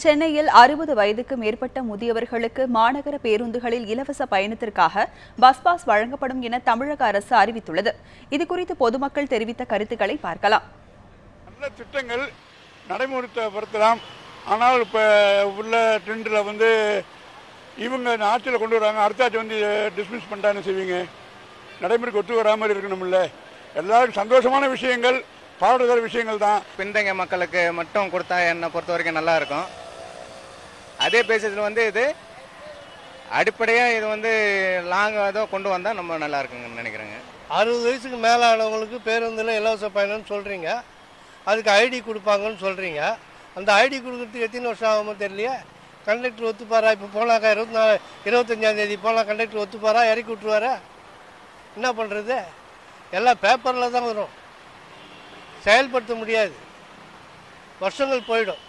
சென்னையில் 60 வயதுக்கு மேற்பட்ட முதியவர்களுக்கு மாநகர பேருந்துகளில் இலவச பயணத்திற்காக பஸ் பாஸ் வழங்கப்படும் என தமிழக அரசு அறிவித்துள்ளது. இதுகுறித்து பொதுமக்கள் தெரிவித்த கருத்துக்களை பார்க்கலாம். நல்ல திட்டங்கள் நடைமுறைப்படுத்தலாம். ஆனால் இப்போ உள்ள ட்ரெண்டில் இவங்க ஆட்சியில் கொண்டு வராங்க, அடுத்த ஆட்சி டிஸ்மிஸ் பண்ணிட்டான்னு செய்வீங்க. நடைமுறைக்கு ஒத்து வராமல் இருக்கணும்ல. எல்லாரும் சந்தோஷமான விஷயங்கள், பாடுதல் விஷயங்கள் தான். பின்தங்கிய மக்களுக்கு மட்டும் கொடுத்தா என்னை பொறுத்த வரைக்கும் நல்லா இருக்கும். அதே பேசிஸில் இது அடிப்படையாக இது லாங்காக கொண்டு வந்தால் நம்ம நல்லா இருக்குங்கன்னு நினைக்கிறேங்க. 60 வயசுக்கு மேலே ஆனவங்களுக்கு பேருந்தில் இலவச பயணம்னு சொல்கிறீங்க, அதுக்கு ஐடி கொடுப்பாங்கன்னு சொல்கிறீங்க. அந்த ஐடி கொடுக்குறதுக்கு எத்தனை வருஷம் ஆகுமோ தெரியலையே. கண்டக்டர் ஒத்துப்பாரா? இப்போ போனாக்கா 25ஆம் தேதி போனால் கண்டக்டர் ஒத்துப்பாரா? இறக்கி விட்டுருவாரா? என்ன பண்ணுறது? எல்லாம் பேப்பரில் தான் வரும், செயல்படுத்த முடியாது, வருஷங்கள் போயிடும்.